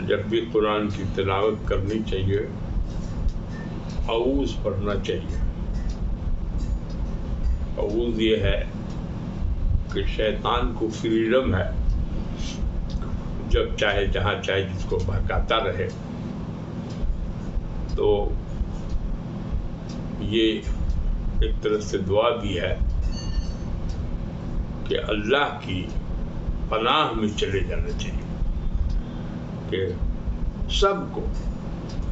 جب بھی قرآن کی تلاوت کرنی چاہیے اعوذ پڑھنا چاہیے۔ اعوذ یہ ہے کہ شیطان کو فریڈم ہے، جب چاہے جہاں چاہے جس کو بہکاتا رہے۔ تو یہ ایک طرح سے دعا بھی ہے کہ اللہ کی پناہ میں چلے جانا چاہیے، کہ سب کو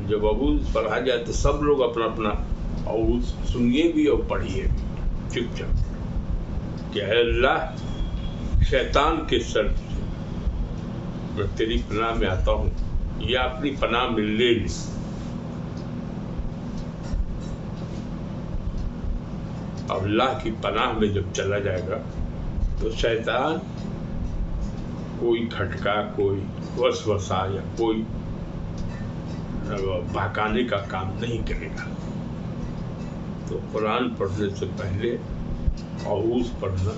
جب اعوذ پڑھا جائے تو سب لوگ اپنا اپنا اعوذ سنیے بھی اور پڑھیے بھی چپ چپ، کہ اے اللہ شیطان کے سر میں تیری پناہ میں آتا ہوں، یا اپنی پناہ میں لے لی۔ اللہ کی پناہ میں جب چلا جائے گا تو شیطان کوئی کھٹکا، کوئی وسوسہ یا کوئی بہکانے کا کام نہیں کرے گا۔ تو قرآن پڑھنے سے پہلے اعوذ پڑھنا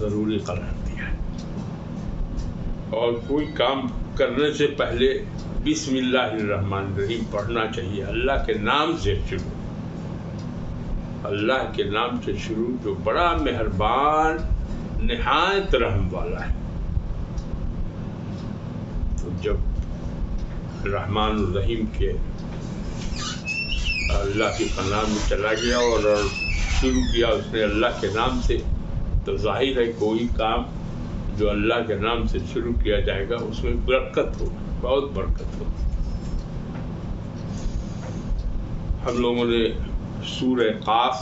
ضروری قرار دیا ہے، اور کوئی کام کرنے سے پہلے بسم اللہ الرحمن الرحیم پڑھنا چاہیے۔ اللہ کے نام سے شروع، اللہ کے نام سے شروع جو بڑا مہربان نہایت رحم والا ہے۔ تو جب رحمان الرحیم کے اللہ کی پناہ میں چلا گیا اور شروع کیا اس نے اللہ کے نام سے، تو ظاہر ہے کوئی کام جو اللہ کے نام سے شروع کیا جائے گا اس میں برکت ہوگی، بہت برکت ہوگی۔ ہم لوگوں نے سورہ قاف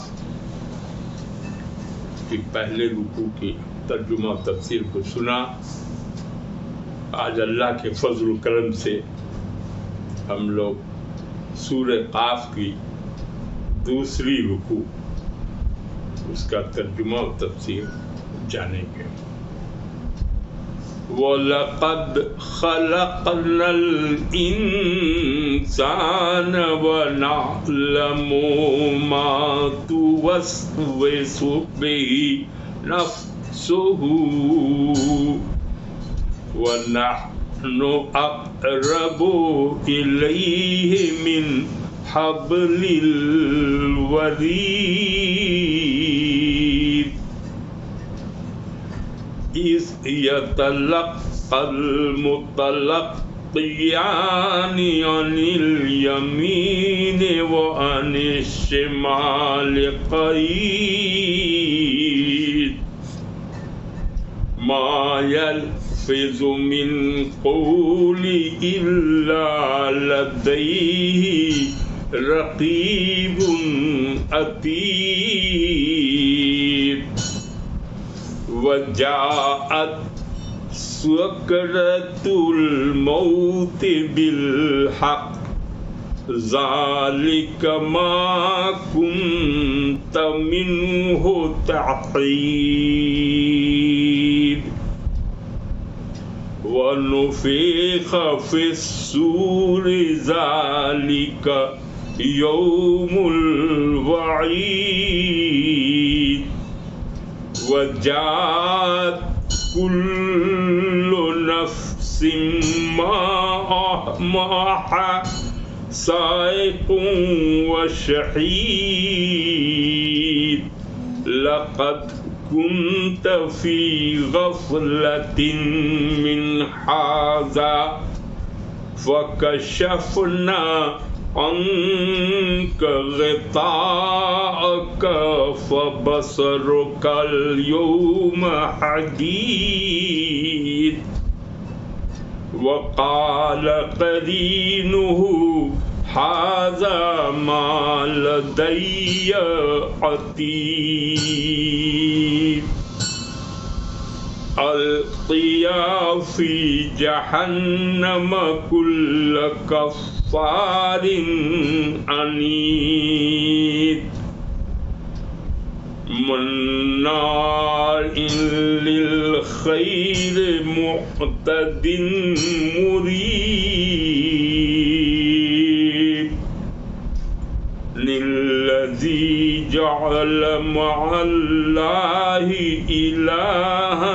کی پہلے رکوع کی ترجمہ و تفسیر کو سنا۔ آج اللہ کے فضل و کرم سے ہم لوگ سورہ قاف کی دوسری رکوع اس کا ترجمہ و تفسیر جانیں گے۔ وَلَقَدْ خَلَقْنَا الْإِنسَانَ وَنَعْلَمُ مَا تُوَسْوِسُ بِهِ نَفْسُهُ وَنَحْنُ أَقْرَبُ إِلَيْهِ مِنْ حَبْلِ الْوَرِيدِ إِذْ يَتَلَقَّى الْمُتَلَقِّيَانِ عَنِ الْيَمِينِ وَعَنِ الشِّمَالِ قَعِيدٌ مَا يَلْفِظُ مِنْ قَوْلٍ إِلَّا لَدَيْهِ رَقِيبٌ عَتِيدٌ وَجَاءَتْ سَكْرَةُ الْمَوْتِ بِالْحَقِّ ذَلِكَ مَا كُنْتَ مِنْهُ تَحِيدُ وَنُفِخَ فِي الصُّورِ ذَلِكَ يَوْمُ الْوَعِيدِ وَجَاءَتْ كُلُّ نَفْسٍ مَعَهَا سَائِقٌ وَشَهِيدٌ لَقَدْ كُنْتَ فِي غَفْلَةٍ مِّنْ هَذَا فَكَشَفْنَا عنك غطاءك فبصرك اليوم حديد وقال قرينه هذا ما لدي عتيد القيا في جهنم كل كفار عنيد مناع للخير معتد مريب للذي جعل مع الله إلها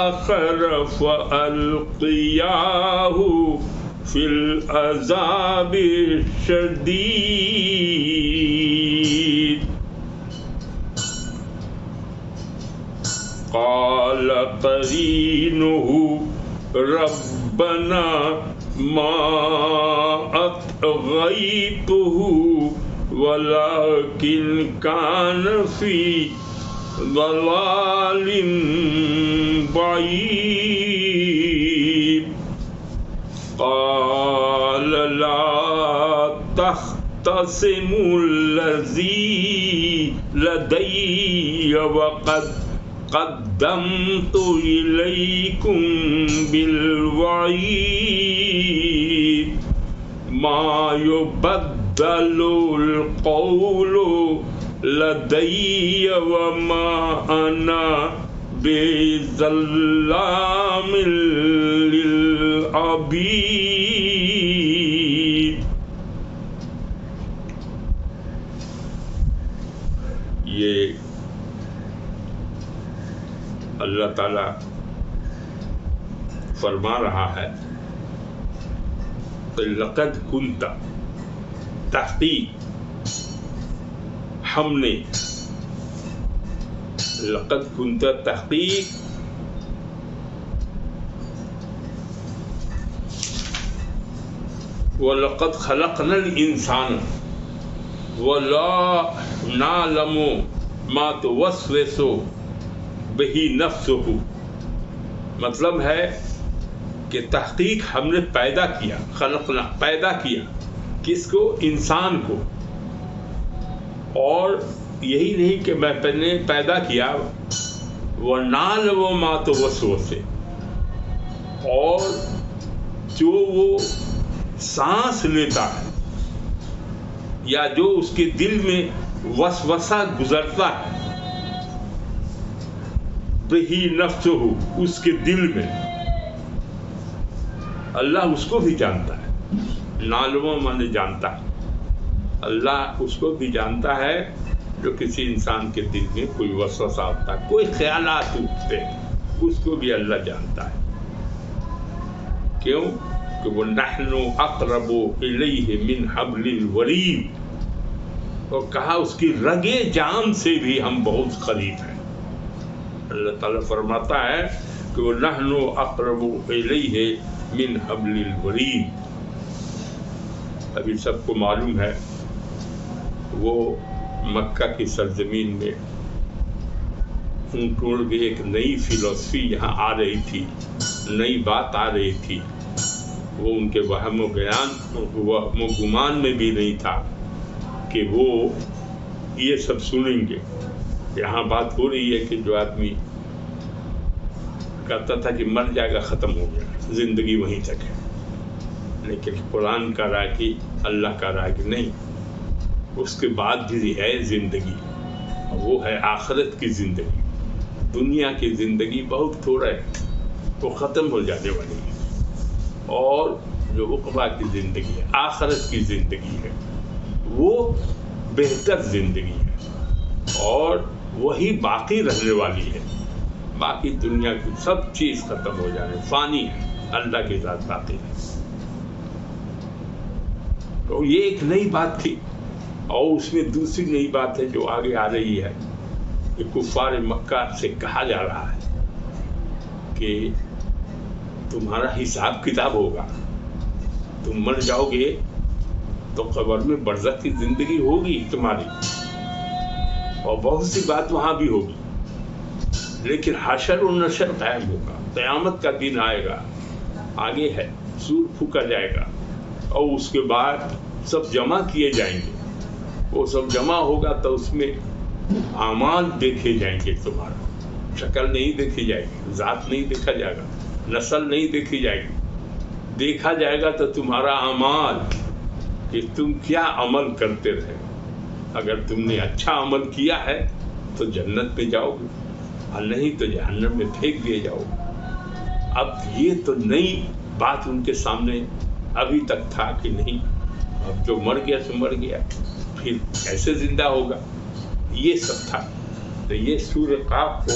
آخر فألقياه في العذاب الشديد قال قرينه ربنا ما أطغيته ولكن كان في ضلال بعيد قال لا تختصموا الذي لدي وقد قدمت إليكم بالوعيد ما يبدل القول لدي وما أنا بظلام للعبيد. یہ اللہ تعالی فرما رہا ہے کہ لقد کنت، تحقیق ہم نے، لقد کنت تحقیق وَلَقَدْ خَلَقْنَا الْإِنسَانَ وَلَا نَعْلَمُ مَا تُوَسْوِسُ بِهِ نَفْسُهُ. مطلب ہے کہ تحقیق ہم نے پیدا کیا، خلقنا پیدا کیا، کس کو؟ انسان کو. اور یہی نہیں کہ میں نے پیدا کیا، وَنَعْلَمُ مَا تُوَسْوِسُ، اور جو وہ سانس لیتا ہے یا جو اس کے دل میں وسوسہ گزرتا ہے، بہی نفسہ، اس کے دل میں، اللہ اس کو بھی جانتا ہے. نالموں مانے جانتا ہے، اللہ اس کو بھی جانتا ہے جو کسی انسان کے دل میں کوئی وسوسہ ہوتا ہے، کوئی خیالات اٹھتے ہیں، اس کو بھی اللہ جانتا ہے. کیوں؟ کہ وَنَحْنُ أَقْرَبُ إِلَيْهِ مِنْ حَبْلِ الْوَرِيدِ، اور کہا اس کی رگے جان سے بھی ہم بہت قریب ہیں. اللہ تعالیٰ فرماتا ہے کہ وَنَحْنُ أَقْرَبُ إِلَيْهِ مِنْ حَبْلِ الْوَرِيدِ. ابھی سب کو معلوم ہے وہ مکہ کی سرزمین میں ان کی ایک نئی فلسفی یہاں آ رہی تھی، نئی بات آ رہی تھی. وہ ان کے وہم و گمان میں بھی نہیں تھا کہ وہ یہ سب سنیں گے. یہاں بات ہو رہی ہے کہ جو آدمی کہتا تھا کہ مر جائے گا، ختم ہو گیا، زندگی وہیں تک ہے. لیکن قرآن کا رائے کہ اللہ کا رائے کہ نہیں، اس کے بعد بھی ہے زندگی، وہ ہے آخرت کی زندگی. دنیا کی زندگی بہت تھوڑا ہے، وہ ختم ہو جانے والی ہے. اور جو عقبہ کی زندگی ہے، آخرت کی زندگی ہے، وہ بہتر زندگی ہے اور وہی باقی رہنے والی ہے. باقی دنیا کی سب چیز ختم ہو جانے، فانی ہے، اللہ کے ذات باقی ہے. تو یہ ایک نئی بات تھی. اور اس میں دوسری نئی بات ہے جو آگے آ رہی ہے کہ کفار مکہ سے کہا جا رہا ہے کہ تمہارا حساب کتاب ہوگا، تم مر جاؤ گے تو قبر میں برزخ کی زندگی ہوگی تمہاری، اور بہت سی بات وہاں بھی ہوگی. لیکن حشر و نشر قائم ہوگا، قیامت کا دن آئے گا، آگے ہے، سور پھونکا جائے گا، اور اس کے بعد سب جمع کیے جائیں گے. وہ سب جمع ہوگا تو اس میں اعمال دیکھے جائیں گے، تمہارا شکل نہیں دیکھی جائے گی، ذات نہیں دیکھا جائے گا، نسل نہیں دیکھی جائے گی. دیکھا جائے گا تو تمہارا اعمال، کہ تم کیا عمل کرتے رہے. اگر تم نے اچھا عمل کیا ہے تو جنت میں جاؤ گے، اور نہیں تو جہنم میں پھینک دیے جاؤ گے. اب یہ تو نئی بات ان کے سامنے ابھی تک تھا کہ نہیں، اب جو مر گیا تو مر گیا، پھر کیسے زندہ ہوگا، یہ سب تھا. تو یہ سورہ قاف کو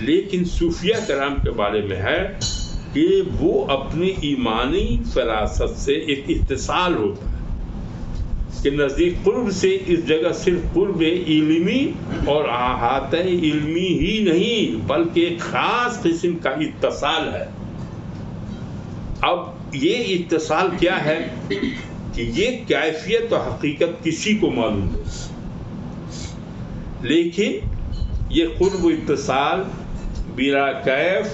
لیکن صوفیہ کرام کے بارے میں ہے کہ وہ اپنی ایمانی فراست سے ایک اتصال ہوتا ہے کہ نزدیک قرب سے اس جگہ صرف قرب علمی اور احاطہ علمی ہی نہیں بلکہ ایک خاص قسم کا اتصال ہے. اب یہ اتصال کیا ہے کہ یہ کیفیت و حقیقت کسی کو معلوم نہیں، لیکن یہ قرب و اتصال بلا کیف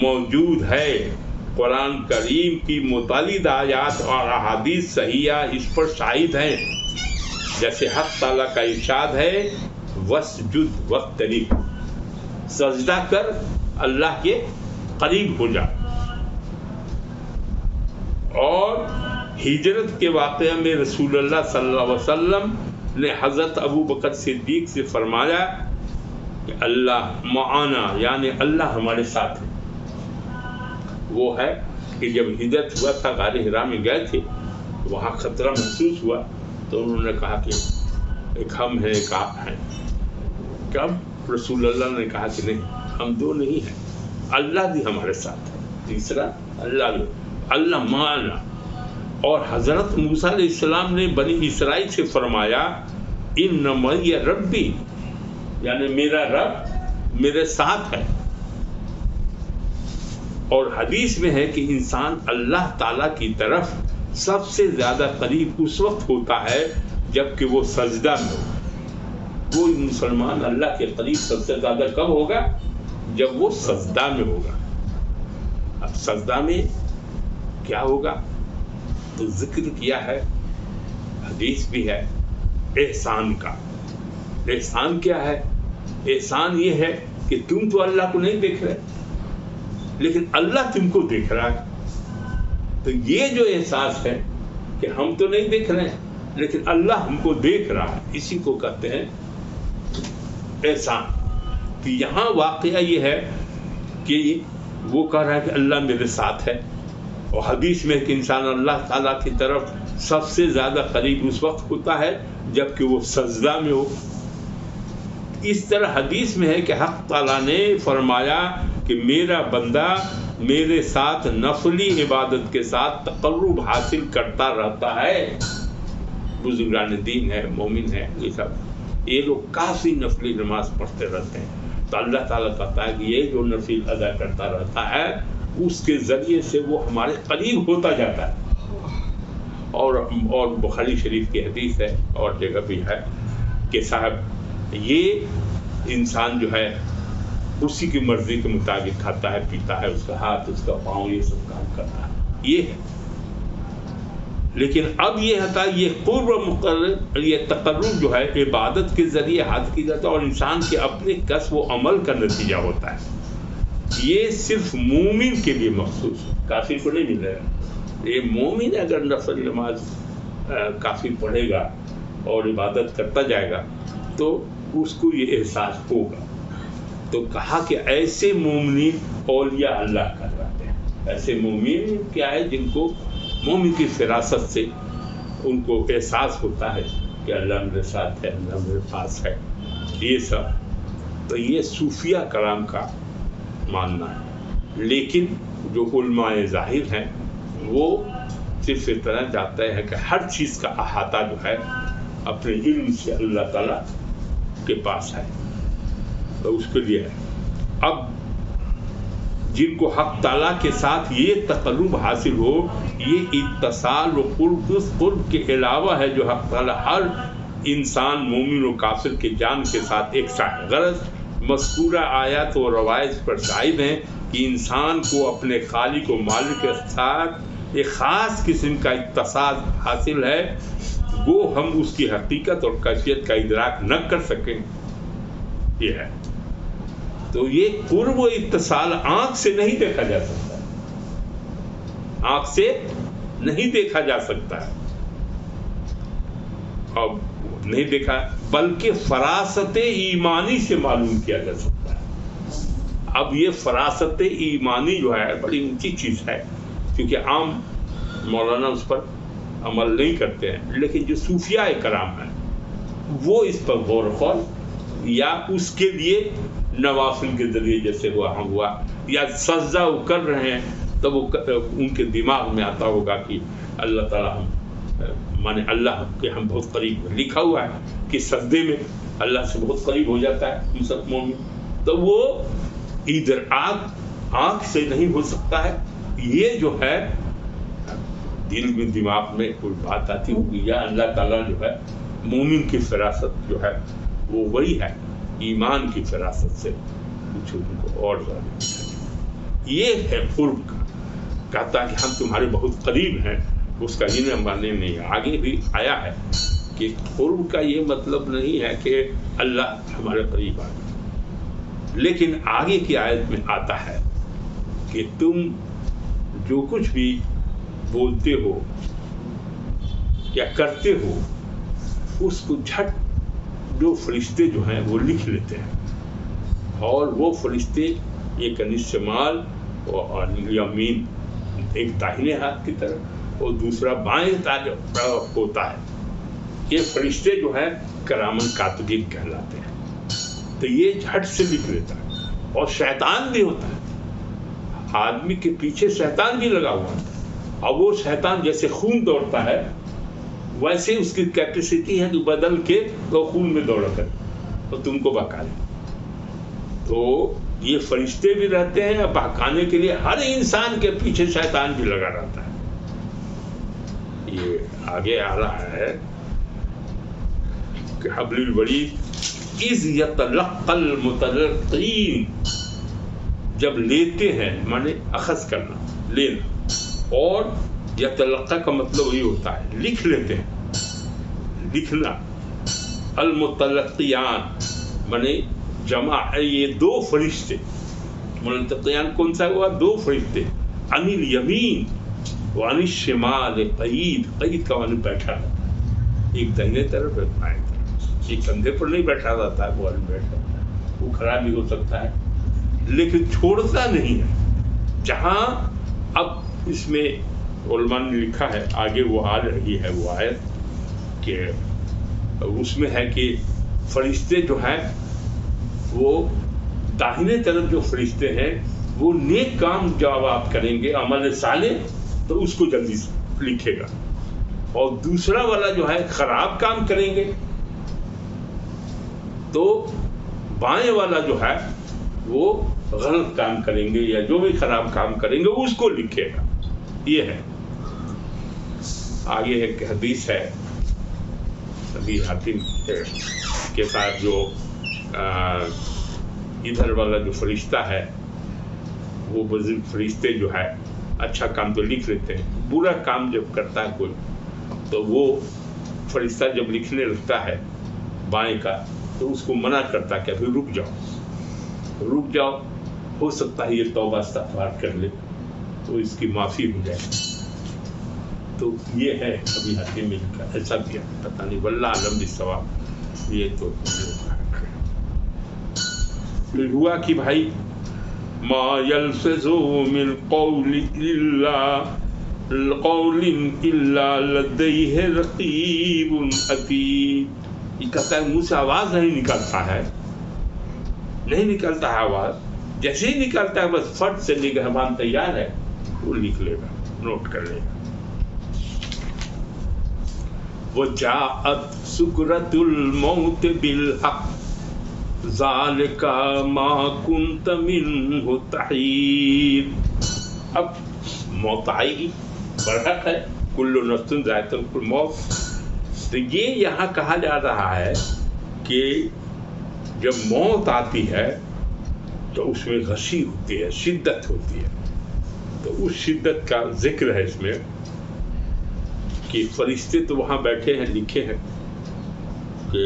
موجود ہے. قرآن کریم کی متعدد آیات اور احادیث صحیحہ اس پر شاہد ہیں. جیسے حق تعالیٰ کا ارشاد ہے وَاسْجُدْ وَاقْتَرِب، سجدہ کر اللہ کے قریب ہو جا. اور ہجرت کے واقعہ میں رسول اللہ صلی اللہ علیہ وسلم نے حضرت ابو بکر صدیق سے فرمایا کہ اللہ معانا، یعنی اللہ ہمارے ساتھ ہے. وہ ہے کہ جب ہجرت ہوا تھا غار حرا میں گئے تھے، وہاں خطرہ محسوس ہوا تو انہوں نے کہا کہ ایک ہم ہیں ایک آپ ہیں. کب رسول اللہ نے کہا کہ نہیں، ہم دو نہیں ہیں، اللہ بھی ہمارے ساتھ ہے. تیسرا اللہ معانا. اور حضرت موسیٰ علیہ السلام نے بنی اسرائیل سے فرمایا ان معی ربی، یعنی میرا رب میرے ساتھ ہے. اور حدیث میں ہے کہ انسان اللہ تعالیٰ کی طرف سب سے زیادہ قریب اس وقت ہوتا ہے جب کہ وہ سجدہ میں ہو. کوئی مسلمان اللہ کے قریب سب سے زیادہ کب ہوگا؟ جب وہ سجدہ میں ہوگا. اب سجدہ میں کیا ہوگا تو ذکر کیا ہے، حدیث بھی ہے احسان کا. احسان کیا ہے؟ احسان یہ ہے کہ تم تو اللہ کو نہیں دیکھ رہے لیکن اللہ تم کو دیکھ رہا ہے. تو یہ جو احساس ہے کہ ہم تو نہیں دیکھ رہے ہیں لیکن اللہ ہم کو دیکھ رہا ہے، اسی کو کہتے ہیں احسان. کہ یہاں واقعہ یہ ہے کہ وہ کہہ رہا ہے کہ اللہ میرے ساتھ ہے. اور حدیث میں کہ انسان اللہ تعالیٰ کی طرف سب سے زیادہ قریب اس وقت ہوتا ہے جب کہ وہ سجدہ میں ہو. اس طرح حدیث میں ہے کہ حق تعالیٰ نے فرمایا کہ میرا بندہ میرے ساتھ نفلی عبادت کے ساتھ تقرب حاصل کرتا رہتا ہے. بزرگان دین ہے، مومن ہے، یہ لوگ کافی نفلی نماز پڑھتے رہتے ہیں. تو اللہ تعالیٰ کہتا ہے کہ یہ جو نفل ادا کرتا رہتا ہے اس کے ذریعے سے وہ ہمارے قریب ہوتا جاتا ہے. اور بخاری شریف کی حدیث ہے اور جگہ بھی ہے کہ صاحب یہ انسان جو ہے اسی کی مرضی کے مطابق کھاتا ہے پیتا ہے، اس کا ہاتھ اس کا پاؤں یہ سب کام کرتا ہے. یہ ہے. لیکن اب یہ ہوتا ہے یہ قرب مقرر، یہ تقرب جو ہے عبادت کے ذریعے حاصل کی جاتا ہے اور انسان کے اپنے کسب و عمل کا نتیجہ ہوتا ہے. یہ صرف مومن کے لیے مخصوص ہے، کافر کو نہیں مل رہا ہے. یہ مومن اگر نفل نماز کافی پڑھے گا اور عبادت کرتا جائے گا تو اس کو یہ احساس ہوگا. تو کہا کہ ایسے مومنین اولیاء اللہ کہلاتے ہیں. ایسے مومن کیا ہے جن کو مومن کی فراست سے ان کو احساس ہوتا ہے کہ اللہ میرے ساتھ ہے، اللہ میرے پاس ہے. یہ سب تو یہ صوفیہ کرام کا ماننا ہے. لیکن جو علماء ظاہر ہیں وہ صرف اتنا چاہتے ہیں کہ ہر چیز کا احاطہ جو ہے اپنے علم سے اللہ تعالیٰ کے پاس ہے تو اس کے لیے ہے. اب جن کو حق تعالیٰ کے ساتھ یہ تقرب حاصل ہو، یہ اتصال و قرب اس قرب کے علاوہ ہے جو حق تعالیٰ ہر انسان مومن و کافر کے جان کے ساتھ ایک ساتھ. غرض مذکورہ آیات و روایت پر شاہد ہیں کہ انسان کو اپنے خالق و مالک کے ساتھ ایک خاص قسم کا اتصال حاصل ہے. وہ ہم اس کی حقیقت اور کیفیت کا ادراک نہ کر سکیں. یہ ہے. تو یہ قرب و اتصال آنکھ سے نہیں دیکھا جا سکتا، آنکھ سے نہیں دیکھا جا سکتا ہے. اب نہیں دیکھا بلکہ فراست ایمانی سے معلوم کیا جا سکتا ہے. اب یہ فراست ایمانی جو ہے بڑی اونچی چیز ہے کیونکہ عام مولانا اس پر عمل نہیں کرتے ہیں. لیکن جو صوفیاء کرام ہیں وہ اس پر غور و خوض یا اس کے لیے نوافل کے ذریعے جیسے ہوا یا سجدہ وہ کر رہے ہیں تب وہ ان کے دماغ میں آتا ہوگا کہ اللہ تعالیٰ مانے اللہ کے ہم بہت قریب ہیں، لکھا ہوا ہے کہ سجدے میں اللہ سے بہت قریب ہو جاتا ہے مسلمانوں میں، تو وہ ادھر آنکھ سے نہیں ہو سکتا ہے، یہ جو ہے دل میں دماغ میں کوئی بات آتی ہوگی، یا اللہ تعالیٰ جو ہے مومن کی فراست جو ہے وہ وہی ہے، ایمان کی فراست سے کچھ ان کو اور زیادہ، یہ ہے قرب کا، کہتا ہے کہ ہم تمہارے بہت قریب ہیں، اس کا یہ معنی نہیں ہے، آگے بھی آیا ہے کہ قرب کا یہ مطلب نہیں ہے کہ اللہ ہمارے قریب آ گیا، لیکن آگے کی آیت میں آتا ہے کہ تم جو کچھ بھی بولتے ہو یا کرتے ہو اس کو جھٹ جو فرشتے جو ہیں وہ لکھ لیتے ہیں، اور وہ فرشتے ایک شمال اور یمین، ایک داہنے ہاتھ کی طرف اور دوسرا بائیں طرف ہوتا ہے، یہ فرشتے جو ہیں کرامن کاتبین کہلاتے ہیں، تو یہ جھٹ سے لکھ لیتا ہے، اور شیطان بھی ہوتا ہے، آدمی کے پیچھے شیطان بھی لگا ہوا ہے، اور وہ شیطان جیسے خون دوڑتا ہے ویسے اس کی کیپیسٹی ہے کہ بدل کے وہ خون میں دوڑا کر اور تم کو بہکا لے، تو یہ فرشتے بھی رہتے ہیں، بہکانے کے لیے ہر انسان کے پیچھے شیطان بھی لگا رہتا ہے۔ یہ آگے آ رہا ہے کہ حبل الورید اذ یتلقی المتلقین، جب لیتے ہیں مانے اخذ کرنا، لینا، اور یتلقی کا مطلب یہ ہوتا ہے لکھ لیتے ہیں، لکھنا، المتلقیان مانے جمع، یہ دو فرشتے، متلقیان کون سا ہوا؟ دو فرشتے، عن الیمین وعن الشمال قعید، قعید کا معنی بیٹھا رہتا ہے، ایک دہنے طرف ایک بائیں طرف، ایک کندھے پر نہیں بیٹھا رہتا ہے، وہ بیٹھا رہتا ہے، وہ کھڑا بھی ہو سکتا ہے لیکن چھوڑتا نہیں ہے۔ جہاں اب اس میں علماء نے لکھا ہے، آگے وہ آ رہی ہے وہ آیت کہ اس میں ہے کہ فرشتے جو ہیں وہ داہنے طرف جو فرشتے ہیں وہ نیک کام جب آپ کریں گے، عمل صالح، تو اس کو جلدی لکھے گا، اور دوسرا والا جو ہے خراب کام کریں گے تو بائیں والا جو ہے وہ غلط کام کریں گے یا جو بھی خراب کام کریں گے اس کو لکھے گا۔ یہ ہے آگے ایک حدیث ہے ابھی حاتم کے ساتھ، جو ادھر والا جو فرشتہ ہے وہ بزرگ فرشتے جو ہے اچھا کام تو لکھ لیتے ہیں، برا کام جب کرتا ہے کوئی تو وہ فرشتہ جب لکھنے لگتا ہے بائیں کا تو اس کو منع کرتا ہے کہ ابھی رک جاؤ، ہو سکتا ہے یہ توبہ استغفار کر لے تو اس کی معافی ہو جائے، تو یہ ہے ابھی حاتم میں لکھا، ایسا بھی ہے پتہ نہیں، واللہ اعلم بالصواب۔ یہ تو ہوا کہ بھائی ما یلفظ من قول الا لدیہ رقیب عتید، یہ کہتا ہے منہ سے آواز نہیں نکلتا ہے آواز، جیسے ہی نکلتا ہے بس فٹ سے نگہبان تیار ہے، وہ لکھ لے گا، نوٹ کر لے گا۔ وجاءت سکرۃ الموت بالحق ذالک ما کنت منہ تحید، اب موت آئے گی، برحق ہے، کل نفس ذائقۃ الموت، تو یہ یہاں کہا جا رہا ہے کہ جب موت آتی ہے تو اس میں غشی ہوتی ہے، شدت ہوتی ہے، تو اس شدت کا ذکر ہے اس میں کہ فرشتے تو وہاں بیٹھے ہیں، لکھے ہیں کہ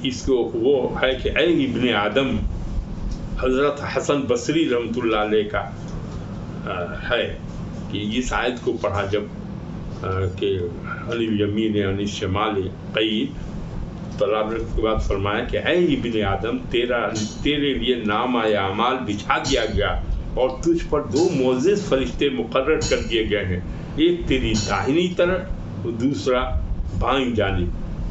اس کو وہ ہے کہ اے ابن آدم، حضرت حسن بصری رحمۃ اللہ علیہ کا ہے کہ اس آیت کو پڑھا جب کہ علی الیمین علی الشمال قعید، طلاب کے بعد فرمایا کہ اے ابن آدم، تیرے لیے نام اعمال بچھا دیا گیا اور تجھ پر دو معزز فرشتے مقرر کر دیے گئے ہیں، ایک تیری داہنی طرف اور دوسرا بائیں جانب،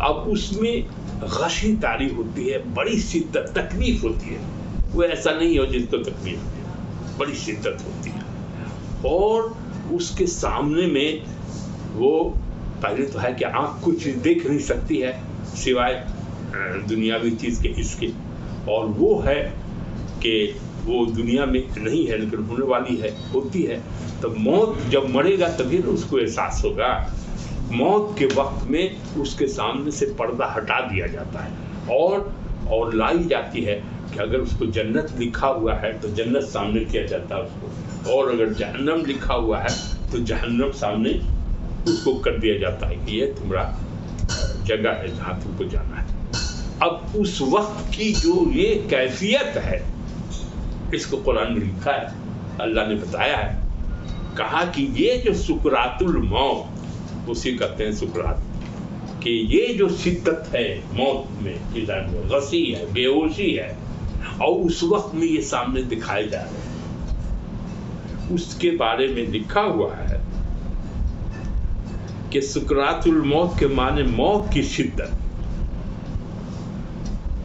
اب اس میں غشی طاری ہوتی ہے، بڑی شدت تکلیف ہوتی ہے، وہ ایسا نہیں ہو جس کو تکلیف ہے، بڑی شدت ہوتی ہے، اور اس کے سامنے میں وہ پہلے تو ہے کہ آنکھ کچھ دیکھ نہیں سکتی ہے سوائے دنیاوی چیز کے اس کے، اور وہ ہے کہ وہ دنیا میں نہیں ہے لیکن ہونے والی ہے، ہوتی ہے. تو موت جب مرے گا تبھی اس کو احساس ہوگا. موت کے وقت میں اس کے سامنے سے پردہ ہٹا دیا جاتا ہے اور لائی جاتی ہے کہ اگر اس کو جنت لکھا ہوا ہے تو جنت سامنے کیا جاتا ہے اس کو، اور اگر جہنم لکھا ہوا ہے تو جہنم سامنے اس کو کر دیا جاتا ہے کہ یہ تمہارا جگہ ہے جہاں تم کو جانا ہے. اب اس وقت کی جو یہ کیفیت ہے اس کو قرآن میں لکھا ہے، اللہ نے بتایا ہے، کہا کہ یہ جو سکرات الموت، اسی کہتے ہیں سکرات، کہ یہ جو شدت ہے موت میں، غصی ہے، بے ہوشی ہے، اور اس وقت میں یہ سامنے دکھائے جا رہے ہیں. اس کے بارے میں لکھا ہوا ہے کہ سکرات الموت کے معنی موت کی شدت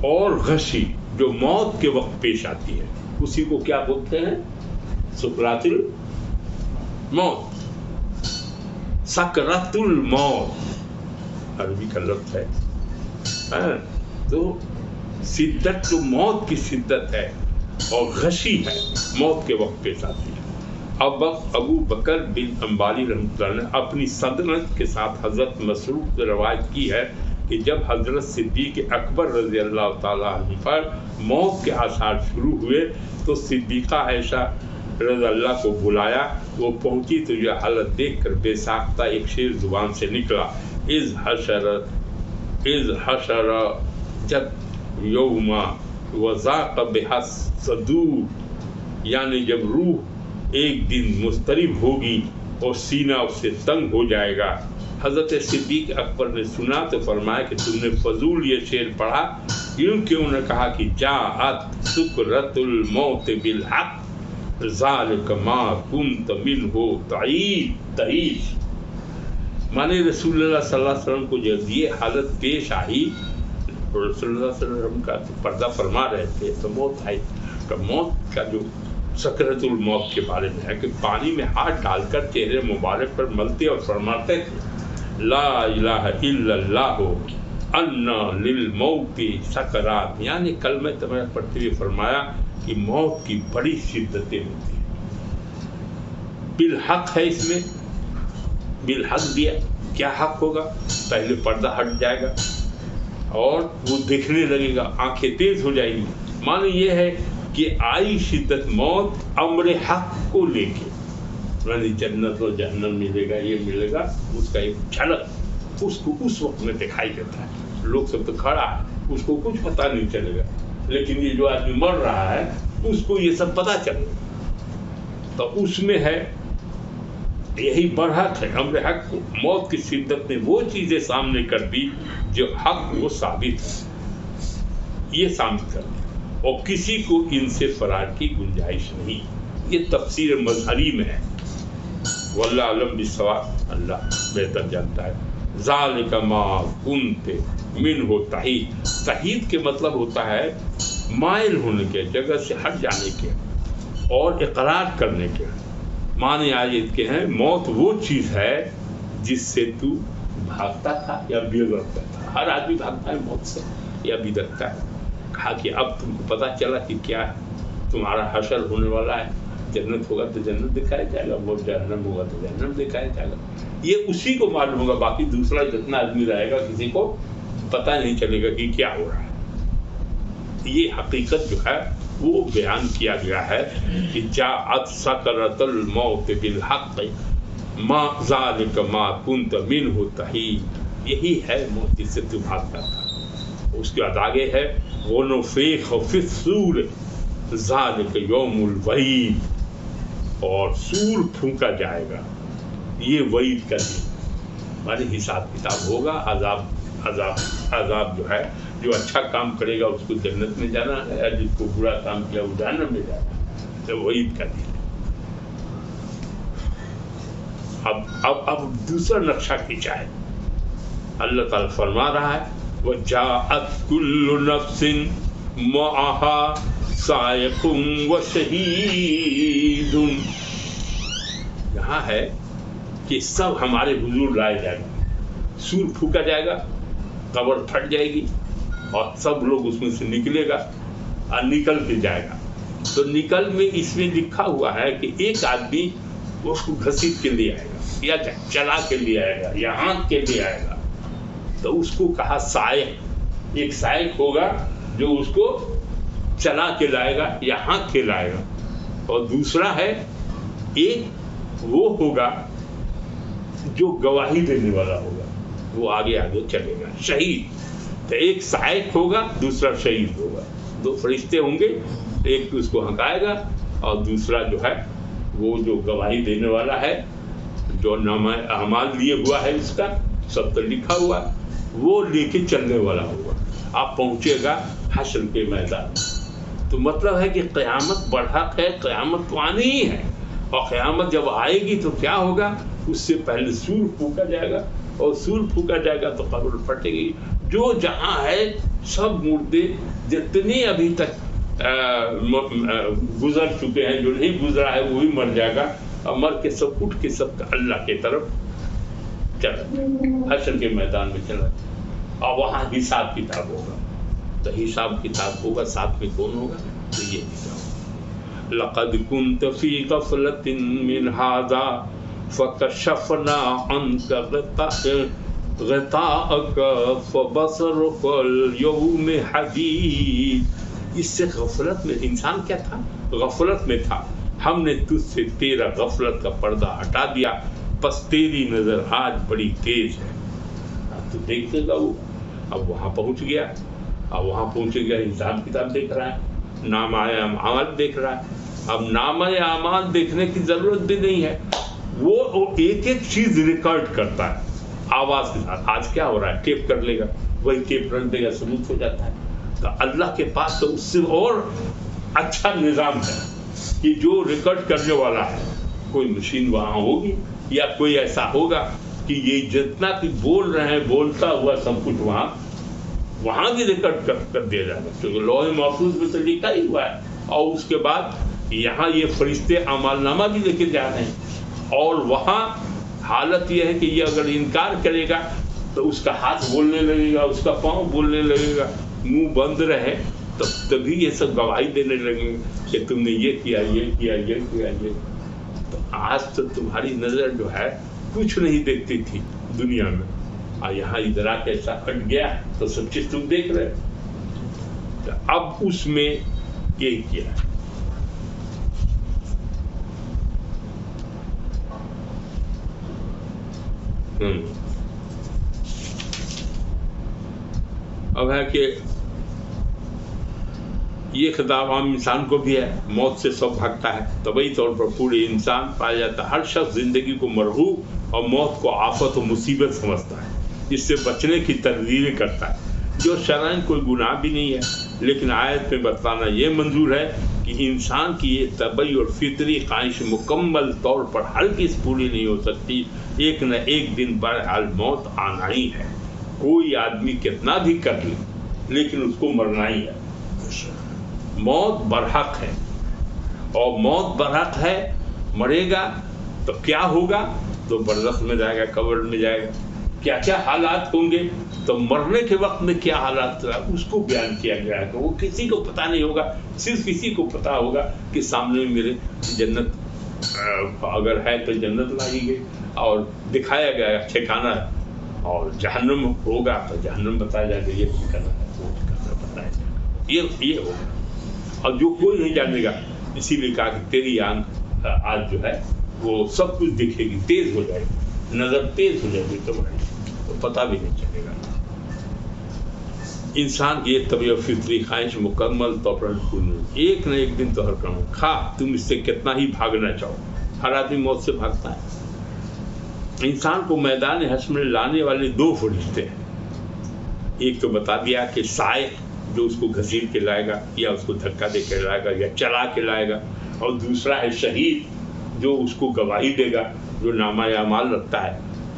اور غشی جو موت کے وقت پیش آتی ہے، اسی کو کیا بولتے ہیں؟ سکرات الموت. سکرات الموت عربی کا لفظ ہے. تو شدت جو موت کی شدت ہے اور غشی ہے، موت کے وقت پیش آتی ہے. اب ابو بکر بن انباری رحمۃ اللہ نے اپنی سلطنت کے ساتھ حضرت مسروق سے روایت کی ہے کہ جب حضرت صدیق اکبر رضی اللہ تعالیٰ عنہ پر موت کے آثار شروع ہوئے تو صدیقہ عائشہ رضی اللہ کو بلایا. وہ پہنچی تو یہ حالت دیکھ کر بے ساختہ ایک شعر زبان سے نکلا، اذ حشر جب یوما وذاق بحس صدور، یعنی جب روح ایک دن مضطرب ہوگی اور سینہ اس سے تنگ ہو جائے گا. حضرت صدیق اکبر نے سنا تو فرمایا کہ تم نے فضول یہ شعر پڑھا، یوں کیوں نے کہا کہ جاءت سکرۃ الموت بالحق ذالک ما کنت منہ تعیش. مانے رسول اللہ صلی اللہ علیہ وسلم کو جب یہ حالت پیش آئی، رسول اللہ صلی اللہ علیہ وسلم کا پردہ فرما رہے تھے تو موت آئی. تو موت کا جو سکرۃ الموت کے بارے میں ہے کہ پانی میں ہاتھ ڈال کر چہرے مبارک پر ملتے اور فرماتے تھے، لا الہ الا اللہ انا للموت سکرات، یعنی کلمہ طیبہ پڑھتے ہوئے فرمایا کہ موت کی بڑی شدتیں ہوتی ہیں. بالحق ہے، اس میں بالحق دیا. کیا حق ہوگا؟ پہلے پردہ ہٹ جائے گا اور وہ دیکھنے لگے گا، آنکھیں تیز ہو جائیں گی. معنی یہ ہے کہ آئی شدت موت امر حق کو لے کے، یعنی جنت و جہنم ملے گا، یہ ملے گا، اس کا ایک جھلک اس کو اس وقت میں دکھائی دیتا ہے. لوگ سب تو کھڑا ہے، اس کو کچھ پتہ نہیں چلے گا، لیکن یہ جو آدمی مر رہا ہے اس کو یہ سب پتہ چلے گا. تو اس میں ہے یہی برحق ہے، امر حق کو. موت کی شدت نے وہ چیزیں سامنے کر دی جو حق وہ ثابت ہے، یہ ثابت کر دی، اور کسی کو ان سے فرار کی گنجائش نہیں. یہ تفسیر مظہری میں ہے، واللہ اعلم بالصواب، اللہ بہتر جانتا ہے. ذالک ما کنت منہ تحید. تحید کے مطلب ہوتا ہے مائل ہونے کے، جگہ سے ہٹ جانے کے اور اقرار کرنے کے. معنی آیت کے ہیں موت وہ چیز ہے جس سے تو بھاگتا تھا یا بھگتا تھا. ہر آدمی بھاگتا ہے موت سے یا بھگتا ہے. کہا کہ اب تم کو پتہ چلا کہ کیا ہے، تمہارا حشر ہونے والا ہے، جنت ہوگا تو جنت دکھایا جائے گا، وہ جہنم ہوگا تو جہنم دکھایا جائے گا. یہ اسی کو معلوم ہوگا، باقی دوسرا جتنا آدمی رہے گا کسی کو پتہ نہیں چلے گا کہ کیا ہو رہا ہے. یہ حقیقت جو ہے وہ بیان کیا گیا ہے کہ جاءت سکرۃ الموت بالحق ما ذالک ما کنت منہ تحید. یہی ہے موت سے تو بھاگتا تھا. اس کے بعد آگے ہے وَنُفِخَ فِي الصُّورِ ذَلِكَ يَوْمُ الْوَعِيدِ، اور سور پھونکا جائے گا، یہ وعید کا دن. مانے حساب کتاب ہوگا، عذاب جو ہے، جو اچھا کام کرے گا اس کو جنت میں جانا ہے، جس کو برا کام کیا وہ جہنم میں جانا ہے. تو وعید کا دن. اب دوسرا نقشہ کھینچا ہے اللہ تعالیٰ فرما رہا ہے وَجَاءَتْ كُلُّ نَفْسٍ مَعَهَا سَائِقٌ وَشَهِيدٌ. یہاں ہے کہ سب ہمارے حضور لائے جائے گا، سور پھونکا جائے گا، قبر پھٹ جائے گی اور سب لوگ اس میں سے نکلے گا اور نکل کے جائے گا. تو نکل میں اس میں لکھا ہوا ہے کہ ایک آدمی اس کو گھسیٹ کے لے آئے گا یا چلا کے لے آئے گا یا ہانک کے لے آئے گا. تو اس کو کہا سائق. ایک سائق ہوگا جو اس کو چلا کے لائے گا یا ہانک کے لائے گا، اور دوسرا ہے ایک وہ ہوگا جو گواہی دینے والا ہوگا، وہ آگے آگے چلے گا. شہید. تو ایک سائق ہوگا، دوسرا شہید ہوگا. دو فرشتے ہوں گے، ایک اس کو ہنکائے گا اور دوسرا جو ہے وہ جو گواہی دینے والا ہے، جو نامہ اعمال لیے ہوا ہے اس کا سب تو لکھا ہوا، وہ لے کے چلنے والا ہوگا. آپ پہنچے گا حشر کے میدان. تو مطلب ہے کہ قیامت برحق ہے، قیامت تو آنی ہی ہے، اور قیامت جب آئے گی تو کیا ہوگا؟ اس سے پہلے سور پھونکا جائے گا، اور سور پھونکا جائے گا تو قبر پھٹے گی. جو جہاں ہے سب مردے جتنے ابھی تک گزر چکے ہیں، جو نہیں گزرا ہے وہی مر جائے گا، اور مر کے سب اٹھ کے سب اللہ کی طرف چلا حشر کے میدان میں چلا، اور وہاں حساب کتاب ہوگا. تو حساب کتاب ہوگا، ساتھ میں کون ہوگا؟ تو یہ حساب. لقد كنت في غفلة من هذا فكشفنا عنك غطاءك فبصرك اليوم حديد. اس سے غفلت میں انسان کیا تھا؟ غفلت میں تھا. ہم نے تجھ سے تیرا غفلت کا پردہ ہٹا دیا، پس تیری نظر آج بڑی تیز ہے. اب تو دیکھتے گا وہ. اب وہاں پہنچ گیا، اب وہاں پہنچ گیا، حساب کتاب دیکھ رہا ہے، نامہ اعمال دیکھ رہا ہے. اب نامہ اعمال دیکھنے کی ضرورت بھی نہیں ہے، وہ ایک ایک چیز ریکارڈ کرتا ہے آواز کے ساتھ. آج کیا ہو رہا ہے؟ ٹیپ کر لے گا، وہی ٹیپ رکھ دے گا، ثبوت ہو جاتا ہے. تو اللہ کے پاس تو اس سے اور اچھا نظام ہے کہ جو ریکارڈ کرنے والا ہے کوئی مشین وہاں ہوگی، یا کوئی ایسا ہوگا کہ یہ جتنا کہ بول رہے ہیں بولتا ہوا سب کچھ وہاں بھی ریکارڈ کر دیا جائے گا، کیونکہ لوح محفوظ میں تو لکھا ہی ہوا ہے. اور اس کے بعد یہاں یہ فرشتے اعمال نامہ بھی لے کے جا رہے ہیں، اور وہاں حالت یہ ہے کہ یہ اگر انکار کرے گا تو اس کا ہاتھ بولنے لگے گا، اس کا پاؤں بولنے لگے گا، منہ بند رہے تو تبھی یہ سب گواہی دینے لگیں گے کہ تم نے یہ کیا، یہ کیا، یہ کیا، یہ. تو آج تو تمہاری نظر جو ہے کچھ نہیں دیکھتی تھی دنیا میں، اور یہاں ادھر آ کے ایسا ہٹ گیا تو سب چیز تم دیکھ رہے. تو اب اس میں یہی کیا ہے. اب ہے کہ یہ خطاب عام انسان کو بھی ہے، موت سے سب بھاگتا ہے. طبعی طور پر پورے انسان پایا جاتا ہے. ہر شخص زندگی کو مرغوب اور موت کو آفت و مصیبت سمجھتا ہے، اس سے بچنے کی تدبیریں کرتا ہے. جو شرعاً کوئی گناہ بھی نہیں ہے، لیکن آیت میں بتانا یہ منظور ہے کہ انسان کی یہ طبعی اور فطری خواہش مکمل طور پر ہرگز پوری نہیں ہو سکتی. ایک نہ ایک دن بہرحال موت آنا ہی ہے. کوئی آدمی کتنا بھی کر لے لیکن اس کو مرنا ہی ہے. موت برحق ہے، اور موت برحق ہے. مرے گا تو کیا ہوگا؟ تو برزخ میں جائے گا، قبر میں جائے گا. کیا کیا حالات ہوں گے، تو مرنے کے وقت میں کیا حالات اس کو بیان کیا گیا ہے کہ وہ کسی کو پتہ نہیں ہوگا. صرف کسی کو پتہ ہوگا کہ سامنے میرے جنت اگر ہے تو جنت لائی گئی اور دکھایا گیا ٹھکانہ، اور جہنم ہوگا تو جہنم بتایا جائے گا یہ ٹھکانہ ہے، وہ ٹھکانہ بتایا جائے گا. یہ ہوگا، اور جو کوئی نہیں جانے گا. اسی لیے کہا کہ تیری آنکھ آج جو ہے وہ سب کچھ دکھے گی، تیز ہو جائے گی، نظر تیز ہو جائے گی تمہاری، تو پتہ بھی نہیں چلے گا. انسان کی یہ طبیعی اور فطری خواہش مکمل طور پر ایک نہ ایک دن تو ہر کروں کھا تم اس سے کتنا ہی بھاگنا چاہو. ہر آدمی موت سے بھاگتا ہے. انسان کو میدان حشر میں لانے والے دو فرشتے ہیں. ایک تو بتا دیا کہ سائق جو اس کو گھسیٹ کے لائے گا، یا اس کو دھکا دے کے لائے گا، یا چلا کے لائے گا. اور دوسرا ہے شہید جو اس کو گواہی دے گا، جو نامہ اعمال رکھتا ہے.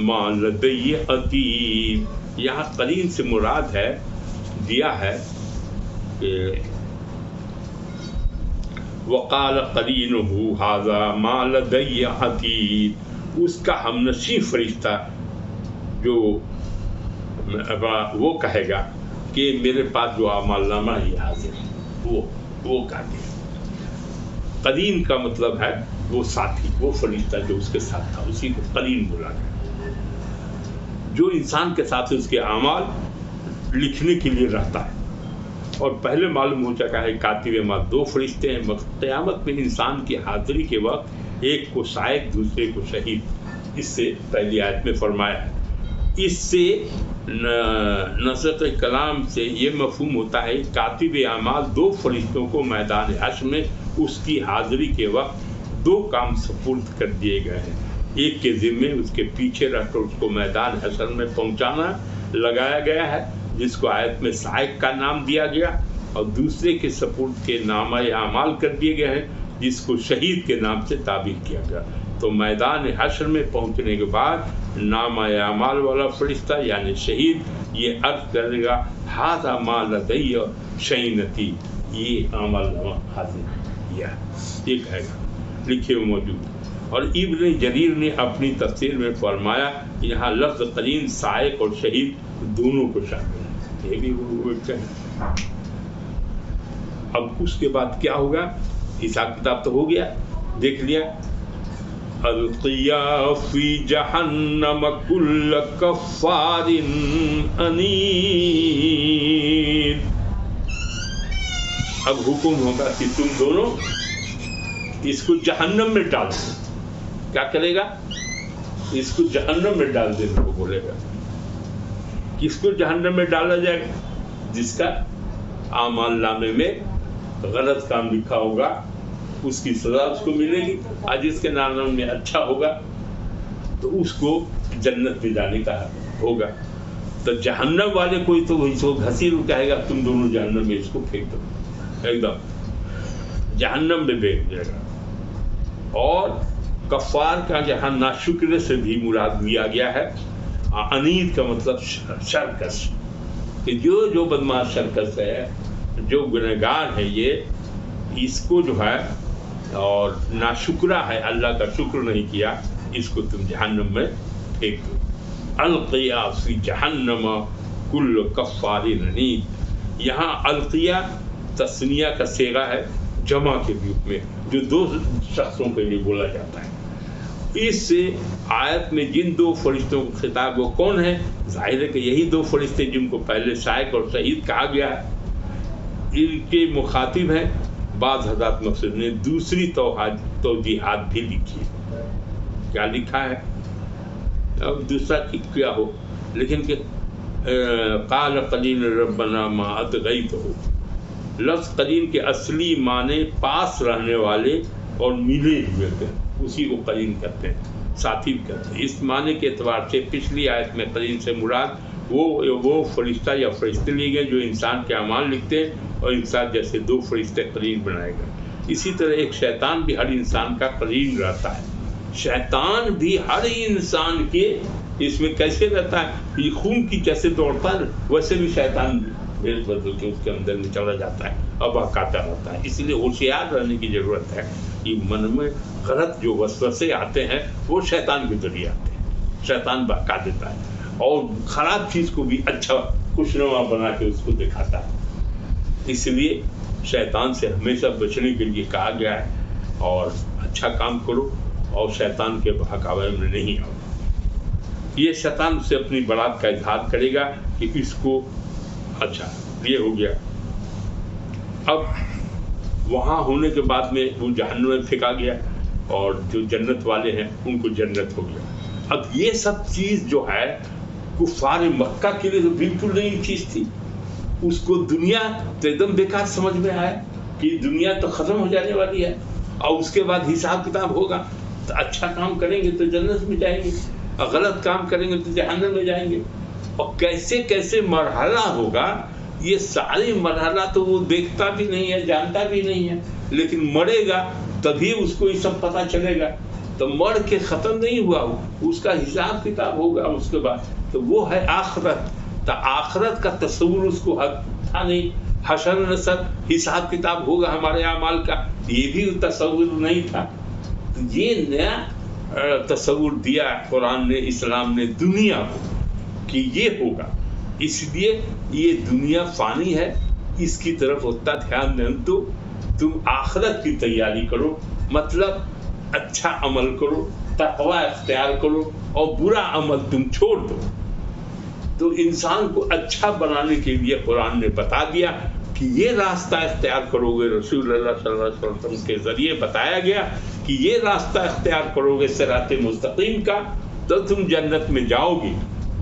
ما لدی عتید، یہاں قرین سے مراد ہے دیا ہے کہ وقال قرینہ ھذا ما لدی عتید، اس کا ہمنشین فرشتہ جو وہ کہے گا کہ میرے پاس جو اعمال نامہ یہ حاضر ہے، وہ کہتے ہیں۔ قرین کا مطلب ہے وہ ساتھی، وہ فرشتہ جو اس کے ساتھ تھا، اسی کو قرین بولا گیا، جو انسان کے ساتھ اس کے اعمال لکھنے کے لیے رہتا ہے۔ اور پہلے معلوم ہو چکا ہے کاتب اعمال دو فرشتے ہیں۔ قیامت میں انسان کی حاضری کے وقت ایک کو سائق دوسرے کو شہید، اس سے پہلی آیت میں فرمایا ہے۔ اس سے نسق کلام سے یہ مفہوم ہوتا ہے کاتب اعمال دو فرشتوں کو میدان حشر میں اس کی حاضری کے وقت دو کام سپرد کر دیے گئے ہیں۔ ایک کے ذمے اس کے پیچھے رکھ کر اس کو میدان حشر میں پہنچانا لگایا گیا ہے، جس کو آیت میں سائق کا نام دیا گیا، اور دوسرے کے سپرد کے نامہ اعمال کر دیے گئے ہیں، جس کو شہید کے نام سے تعبیر کیا گیا۔ تو میدان حشر میں پہنچنے کے بعد نامہ اعمال والا فرشتہ یعنی شہید یہ عرض کرے گا ھذا ما لدی شینتی، یہ اعمال نامہ حاضر کیا، یہ کہے گا لکھے ہوئے موجود۔ اور ابن جریر نے اپنی تفسیر میں فرمایا یہاں لفظ قرین سائق اور شہید دونوں کو شامل ہے، یہ بھی وہ کہیں۔ اب اس کے بعد کیا ہوگا؟ حساب کتاب تو ہو گیا، دیکھ لیا۔ القیا فی جہنم کل کفار عنید، اب حکم ہوگا کہ تم دونوں اس کو جہنم میں ڈالو۔ کیا کرے گا؟ اس کو جہنم میں ڈال دینے کو بولے گا۔ کس کو جہنم میں ڈالا جائے گا؟ جس کا اعمال نامے میں غلط کام لکھا ہوگا اس کی سزا اس کو ملے گی، اور جس کے نامے میں اچھا ہوگا تو اس کو جنت میں جانے کا ہوگا۔ تو جہنم والے کوئی تو اس کو گھسیٹ کہے گا تم دونوں جہنم میں اس کو پھینک دو، ایک دم جہنم میں پھینک دے گا۔ اور کفار کا جہاں ناشکر سے بھی مراد لیا گیا ہے، عنید کا مطلب شرکش، کہ جو بدماش شرکش ہے، جو گنہگار ہے، یہ اس کو جو ہے اور ناشکرہ ہے، اللہ کا شکر نہیں کیا، اس کو تم جہنم میں پھینک دو۔ القیا فی جہنم کل کفار عنید، یہاں القیا تثنیہ کا صیغہ ہے جمع کے روپ میں، جو دو شخصوں کے لیے بولا جاتا ہے۔ اس سے آیت میں جن دو فرشتوں کو خطاب وہ کون ہے؟ ظاہر ہے کہ یہی دو فرشتے جن کو پہلے سائق اور شہید کہا گیا ہے، ان کے مخاطب ہیں۔ بعض حضرات مقصد نے دوسری توجیحات بھی لکھی ہے۔ کیا لکھا ہے؟ اب دوسرا کیا ہو، لیکن کہ قال قرین ربنا ما اطغیتہ، لفظ قرین کے اصلی معنی پاس رہنے والے اور ملے ہوئے تھے، اسی کو قرین کہتے ہیں، ساتھی بھی کہتے ہیں۔ اس معنی کے اعتبار سے پچھلی آیت میں قرین سے مراد وہ فرشتہ یا فرشتے لیے گئے جو انسان کے اعمال لکھتے ہیں، اور انسان جیسے دو فرشتے قرین بنائے گئے۔ اسی طرح ایک شیطان بھی ہر انسان کا قرین رہتا ہے۔ شیطان بھی ہر انسان کے اس میں کیسے رہتا ہے؟ یہ خون کی جیسے دوڑتا ہے ویسے بھی شیطان بھیس بدل کے اس کے اندر میں چلا جاتا ہے اور بہکاتا رہتا ہے۔ اس لیے ہوشیار رہنے کی ضرورت ہے کہ من میں غلط جو وسوسے آتے ہیں وہ شیطان کے ذریعے آتے ہیں، شیطان بہکا دیتا ہے اور خراب چیز کو بھی اچھا خوشنما بنا کے اس کو دکھاتا ہے۔ اس لیے شیطان سے ہمیشہ بچنے کے لیے کہا گیا ہے، اور اچھا کام کرو اور شیطان کے بہکاوے میں نہیں آؤ۔ یہ شیطان سے اپنی برات کا اظہار کرے گا کہ اس کو اچھا یہ ہو گیا۔ اب وہاں ہونے کے بعد میں وہ جہنم میں پھینکا گیا، اور جو جنت والے ہیں ان کو جنت ہو گیا۔ اب یہ سب چیز جو ہے کفار مکہ کے لیے تو بالکل نئی چیز تھی۔ اس کو دنیا تو ایک دم بیکار سمجھ میں آیا کہ دنیا تو ختم ہو جانے والی ہے، اور اس کے بعد حساب کتاب ہوگا، تو اچھا کام کریں گے تو جنت میں جائیں گے، اور غلط کام کریں گے تو جہنم میں جائیں گے۔ اور کیسے کیسے مرحلہ ہوگا، یہ سارے مرحلہ تو وہ دیکھتا بھی نہیں ہے، جانتا بھی نہیں ہے، لیکن مرے گا تبھی اس کو یہ سب پتہ چلے گا تو مر کے ختم نہیں ہوا، اس کا حساب کتاب ہوگا اس کے بعد، تو وہ ہے آخرت۔ تو آخرت کا تصور اس کو تھا نہیں، حشر نصب حساب کتاب ہوگا ہمارے اعمال کا، یہ بھی تصور نہیں تھا۔ یہ نیا تصور دیا قرآن نے، اسلام نے دنیا کو کہ یہ ہوگا، اس لیے یہ دنیا فانی ہے، اس کی طرف اتنا دھیان نہیں دو، تم آخرت کی تیاری کرو، مطلب اچھا عمل کرو، تقوی اختیار کرو اور برا عمل تم چھوڑ دو۔ تو انسان کو اچھا بنانے کے لیے قرآن نے بتا دیا کہ یہ راستہ اختیار کرو گے، رسول اللہ صلی اللہ علیہ وسلم کے ذریعے بتایا گیا کہ یہ راستہ اختیار کرو گے صراط مستقیم کا تو تم جنت میں جاؤ گے،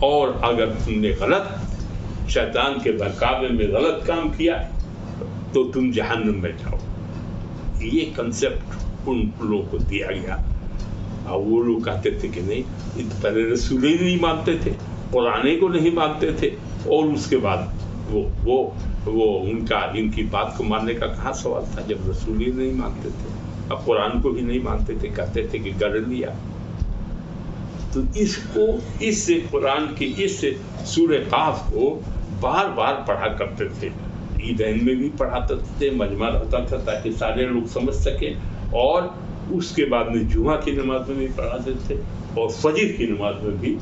اور اگر تم نے غلط شیطان کے بہکاوے میں غلط کام کیا تو تم جہنم میں جاؤ۔ یہ کنسپٹ ان لوگوں کو دیا گیا، اور وہ لوگ کہتے تھے کہ نہیں، پہلے رسول ہی نہیں مانتے تھے، قرآن کو نہیں مانتے تھے، اور اس کے بعد وہ ان کی بات کو ماننے کا کہاں سوال تھا جب رسول ہی نہیں مانتے تھے، اب قرآن کو بھی نہیں مانتے تھے، کہتے تھے کہ گڑھ لیا۔ تو اس سے قرآن کی اس سورہ قاف کو بار بار پڑھا کرتے تھے، عیدین میں بھی پڑھاتے تھے، مجمع رہتا تھا تاکہ سارے لوگ سمجھ سکیں، اور اس کے بعد میں جمعہ کی نماز میں بھی پڑھاتے تھے، اور فجر کی نماز میں بھی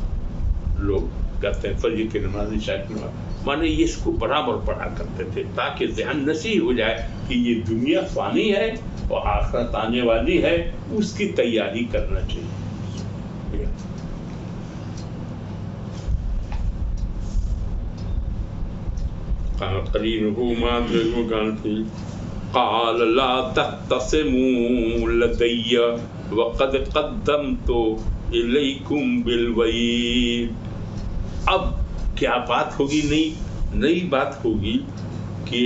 لوگ کہتے ہیں، فجر کی نماز، عشاء کی نماز، مانے اس کو برابر پڑھا کرتے تھے تاکہ ذہن نشی ہو جائے کہ یہ دنیا فانی ہے اور آخرت آنے والی ہے، اس کی تیاری کرنا چاہیے۔ قال لا تختصموا لدي وقد قدمت الیکم بالوعید۔ اب کیا بات ہوگی؟ نئی بات ہوگی کہ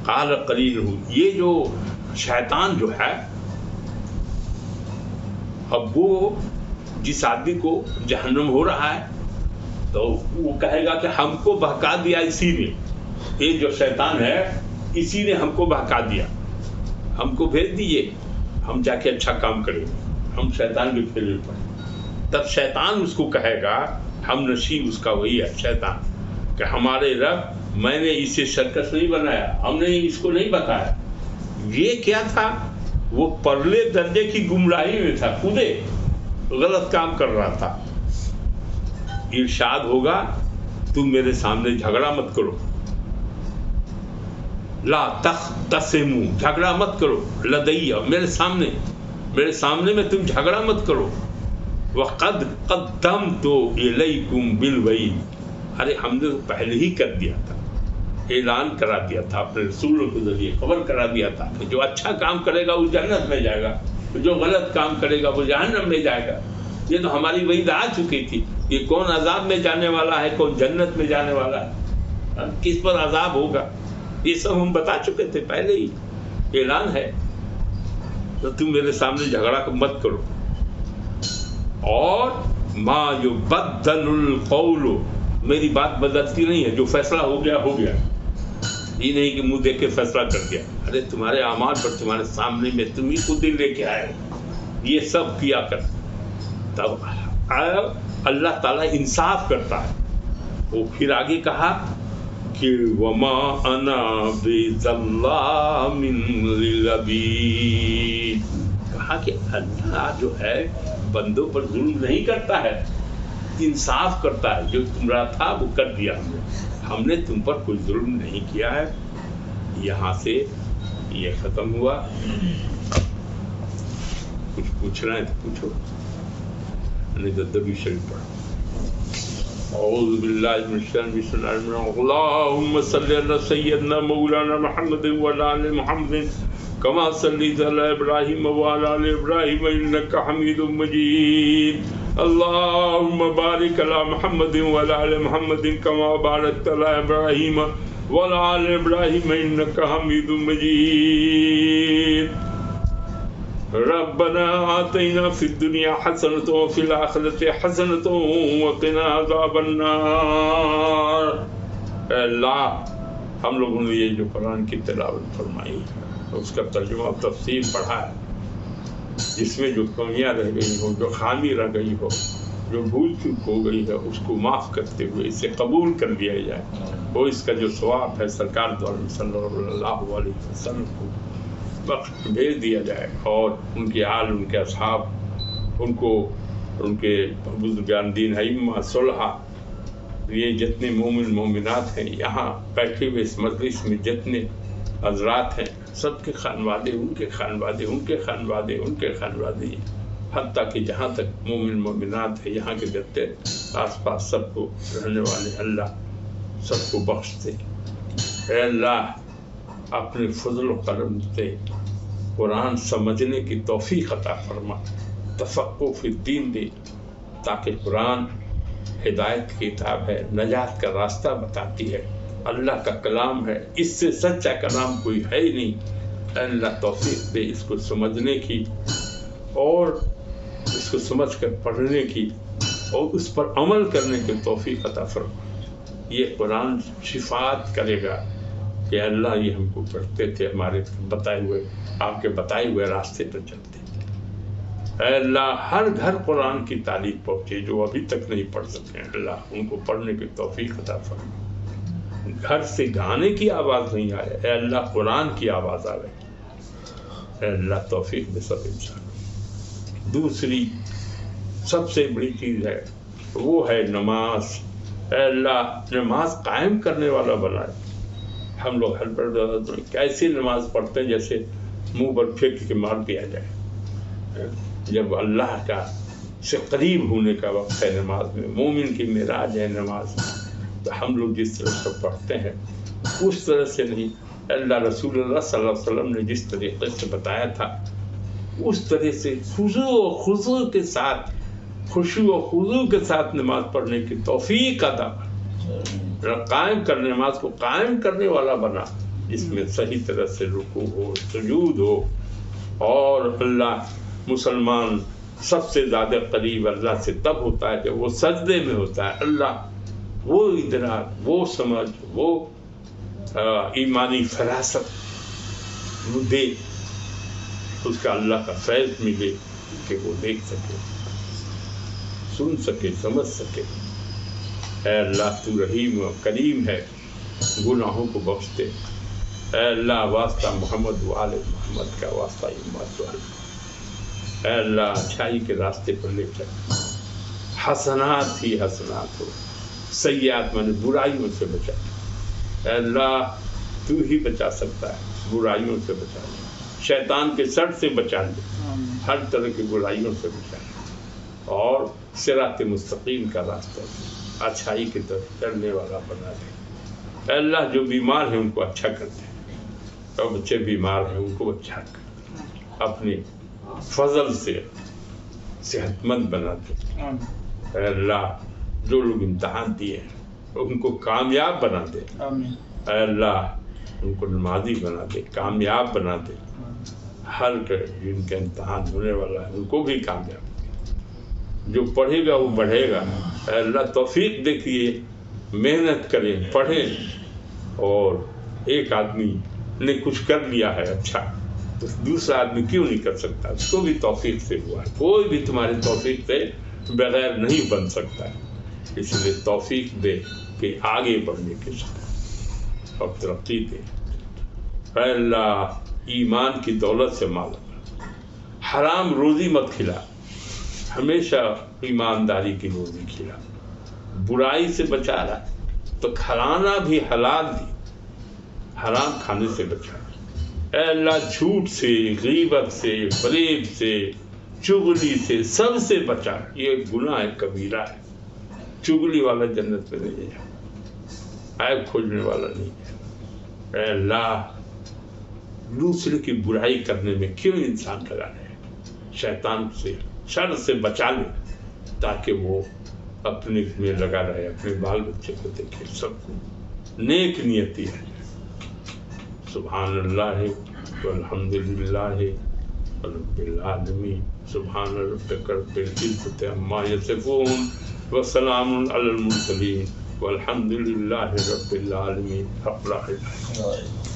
قال قرینہ، یہ جو شیطان جو ہے، اب وہ جس آدمی کو جہنم ہو رہا ہے تو وہ کہے گا کہ ہم کو بہکا دیا اسی نے، یہ جو شیطان ہے اسی نے ہم کو بہکا دیا، ہم کو بھیج دیجیے، ہم جا کے اچھا کام کریں، ہم شیطان کے پھیرے پڑے۔ تب شیطان اس کو کہے گا، ہم نشین اس کا وہی ہے شیطان، کہ ہمارے رب، میں نے اسے سرکس نہیں بنایا، ہم نے اس کو نہیں بتایا۔ یہ کیا تھا؟ وہ پرلے درجے کی گمراہی میں تھا، خودے غلط کام کر رہا تھا۔ ارشاد ہوگا تم میرے سامنے جھگڑا مت کرو، لا تختصموا، جھگڑا مت کرو، لدی، میرے سامنے میں تم جھگڑا مت کرو، وقد قدمت الیکم بالوعید، ارے ہم نے پہلے ہی کر دیا تھا، اعلان کرا دیا تھا، اپنے رسولوں کے ذریعے خبر کرا دیا تھا کہ جو اچھا کام کرے گا وہ جنت میں جائے گا، جو غلط کام کرے گا وہ جہنم میں جائے گا۔ یہ تو ہماری وعید آ چکی تھی، یہ کون عذاب میں جانے والا ہے، کون جنت میں جانے والا ہے، کس پر عذاب ہوگا، یہ سب ہم بتا چکے تھے، پہلے ہی اعلان ہے۔ تو تم میرے سامنے جھگڑا مت کرو، اور ما یبدل القول، میری بات بدلتی نہیں ہے، جو فیصلہ ہو گیا ہو گیا، یہ نہیں کہ منہ دیکھ کے فیصلہ کر دیا، ارے تمہارے اعمال پر تمہارے سامنے میں تم ہی خود ہی لے کے آئے، یہ سب کیا کر، تب اللہ تعالیٰ انصاف کرتا ہے۔ وہ پھر آگے کہا کہ وما انا بظلام للعبید، کہا کہ اللہ جو ہے بندوں پر ظلم نہیں کرتا ہے، انصاف کرتا ہے، جو تمہارا تھا وہ کر دیا ہم نے تم پر کوئی ظلم نہیں کیا ہے۔ یہاں سے یہ ختم ہوا، کچھ پوچھنا ہے تو پوچھو، نہیں تو درود شریف پڑھو۔ اعوذ باللہ من الشیطان بسم اللہ الرحمن الرحیم، اللہم صلی علی سیدنا مولانا محمد وعلی آل محمد کما صلیت علی ابراہیم وعلی آل ابراہیم انک حمید مجید، اللہم بارک علی محمد وعلی آل محمد کما بارکت علی ابراہیم وعلی آل ابراہیم انک حمید مجید۔ ربنا آتینا فی الدنیا حسنۃ وفی الآخرۃ حسنۃ وقنا عذاب النار۔ اے اللہ، ہم لوگوں نے یہ جو قرآن کی تلاوت فرمائی ہے، اس کا ترجمہ اور تفسیر پڑھا ہے، جس میں جو کمیاں رہ گئی ہوں، جو خامی رہ گئی ہو، جو بھول چوک ہو گئی ہے، اس کو معاف کرتے ہوئے اسے قبول کر لیا جائے، وہ اس کا جو ثواب ہے سرکار دو عالم صلی اللہ علیہ وسلم کو وقت بھیج دیا جائے، اور ان کے آل، ان کے اصحاب، ان کو، ان کے بزرگان دین ائمہ صلحاء، یہ جتنے مومن مومنات ہیں یہاں بیٹھے ہوئے اس مجلس میں، جتنے حضرات ہیں، سب کے خانوادے، ان کے خانوادے، ان کے خانوادے، ان کے خانوادے، حتیٰ کہ جہاں تک مومن مومنات ہیں یہاں کے جتنے آس پاس سب کو رہنے والے، اللہ سب کو بخش دے۔ اے اللہ اپنے فضل و کرم سے قرآن سمجھنے کی توفیق عطا فرما، تفقہ فی الدین دے، تاکہ قرآن ہدایت کی کتاب ہے، نجات کا راستہ بتاتی ہے، اللہ کا کلام ہے، اس سے سچا کلام کوئی ہے ہی نہیں۔ اے اللہ توفیق دے اس کو سمجھنے کی، اور اس کو سمجھ کر پڑھنے کی، اور اس پر عمل کرنے کی توفیق عطا فرما۔ یہ قرآن شفاعت کرے گا کہ اللہ یہ ہم کو پڑھتے تھے، ہمارے بتائے ہوئے، آپ کے بتائے ہوئے راستے پر چلتے۔ اے اللہ ہر گھر قرآن کی تعلیم پہنچے، جو ابھی تک نہیں پڑھ سکے، اللہ ان کو پڑھنے کی توفیق عطا فرما۔ گھر سے گانے کی آواز نہیں آئے، اے اللہ قرآن کی آواز آئے، اے اللہ توفیق دے سب انسان۔ دوسری سب سے بڑی چیز ہے وہ ہے نماز۔ اے اللہ نماز قائم کرنے والا بنائے۔ ہم لوگ ہر بار کیسی نماز پڑھتے ہیں جیسے منہ پر پھینک کے مار دیا جائے۔ جب اللہ کا سے قریب ہونے کا وقت ہے نماز میں، مومن کی معراج ہے نماز، تو ہم لوگ جس طرح سے پڑھتے ہیں اس طرح سے نہیں۔ اللہ رسول اللہ صلی اللہ علیہ وسلم نے جس طریقے سے بتایا تھا اس طرح سے خضوع و خضوع کے ساتھ، خشوع و خضوع کے ساتھ نماز پڑھنے کی توفیق عطا فرما۔ قائم کرنے، نماز کو قائم کرنے والا بنا، جس میں صحیح طرح سے رکوع ہو، سجود ہو، اور اللہ مسلمان سب سے زیادہ قریب اللہ سے تب ہوتا ہے جب وہ سجدے میں ہوتا ہے۔ اللہ وہ ادراک، وہ سمجھ، وہ ایمانی فراست وہ دے، اس کا اللہ کا فیض ملے کہ وہ دیکھ سکے، سن سکے، سمجھ سکے۔ اے اللہ تو رحیم و کریم ہے، گناہوں کو بخش دے۔ اے اللہ واسطہ محمد و آل محمد کا، واسطہ امت والے، اے اللہ اچھائی کے راستے پر لے چل، حسنات ہی حسنات ہو، سیئات میں برائیوں سے بچا۔ اے اللہ تو ہی بچا سکتا ہے، برائیوں سے بچا لے، شیطان کے سر سے بچا لے، ہر طرح کی برائیوں سے بچا لے، اور صراط مستقیم کا راستہ اچھائی کی طرف چلنے والا بنا دے۔ اے اللہ جو بیمار ہیں ان کو اچھا کر دے، اور بچے بیمار ہیں ان کو اچھا کر، اپنے فضل سے صحت مند بنا دے۔ اے اللہ جو لوگ امتحان دیے ہیں ان کو کامیاب بنا دے۔ اے اللہ ان کو نمازی بنا دے، کامیاب بنا دے، ہر جن کا امتحان ہونے والا ہے ان کو بھی کامیاب دے۔ جو پڑھے گا وہ بڑھے گا۔ اے اللہ توفیق دیکھیے، محنت کریں، پڑھیں، اور ایک آدمی نے کچھ کر لیا ہے اچھا تو دوسرا آدمی کیوں نہیں کر سکتا؟ اس کو بھی توفیق سے ہوا ہے، کوئی بھی تمہاری توفیق سے بغیر نہیں بن سکتا ہے، اس لیے توفیق دے کہ آگے بڑھنے کے ساتھ اور ترقی دے۔ اے اللہ ایمان کی دولت سے مالا کر، حرام روزی مت کھلا، ہمیشہ ایمانداری کی روزی کھلا، برائی سے بچا رہا تو کھلانا بھی حلال دی، حرام کھانے سے بچا۔ اے اللہ جھوٹ سے، غیبت سے، فریب سے، چغلی سے، سب سے بچا۔ یہ گناہ کبیرہ ہے، چغلی والا جنت میں نہیں ہے، عیب کھولنے والا نہیں ہے۔ اے اللہ دوسرے کی برائی کرنے میں کیوں انسان لگا رہے؟ شیطان سے، شر سے بچا لے تاکہ وہ اپنے میں لگا رہے، اپنے بال بچے کو دیکھے، سب کو نیک نیتی ہے۔ سبحان اللہ والحمد للہ رب العالمین، سبحان ربک رب العزۃ عما یصفون وسلام علی المرسلین والحمد للہ رب العالمین۔ حق لا الہ الا اللہ۔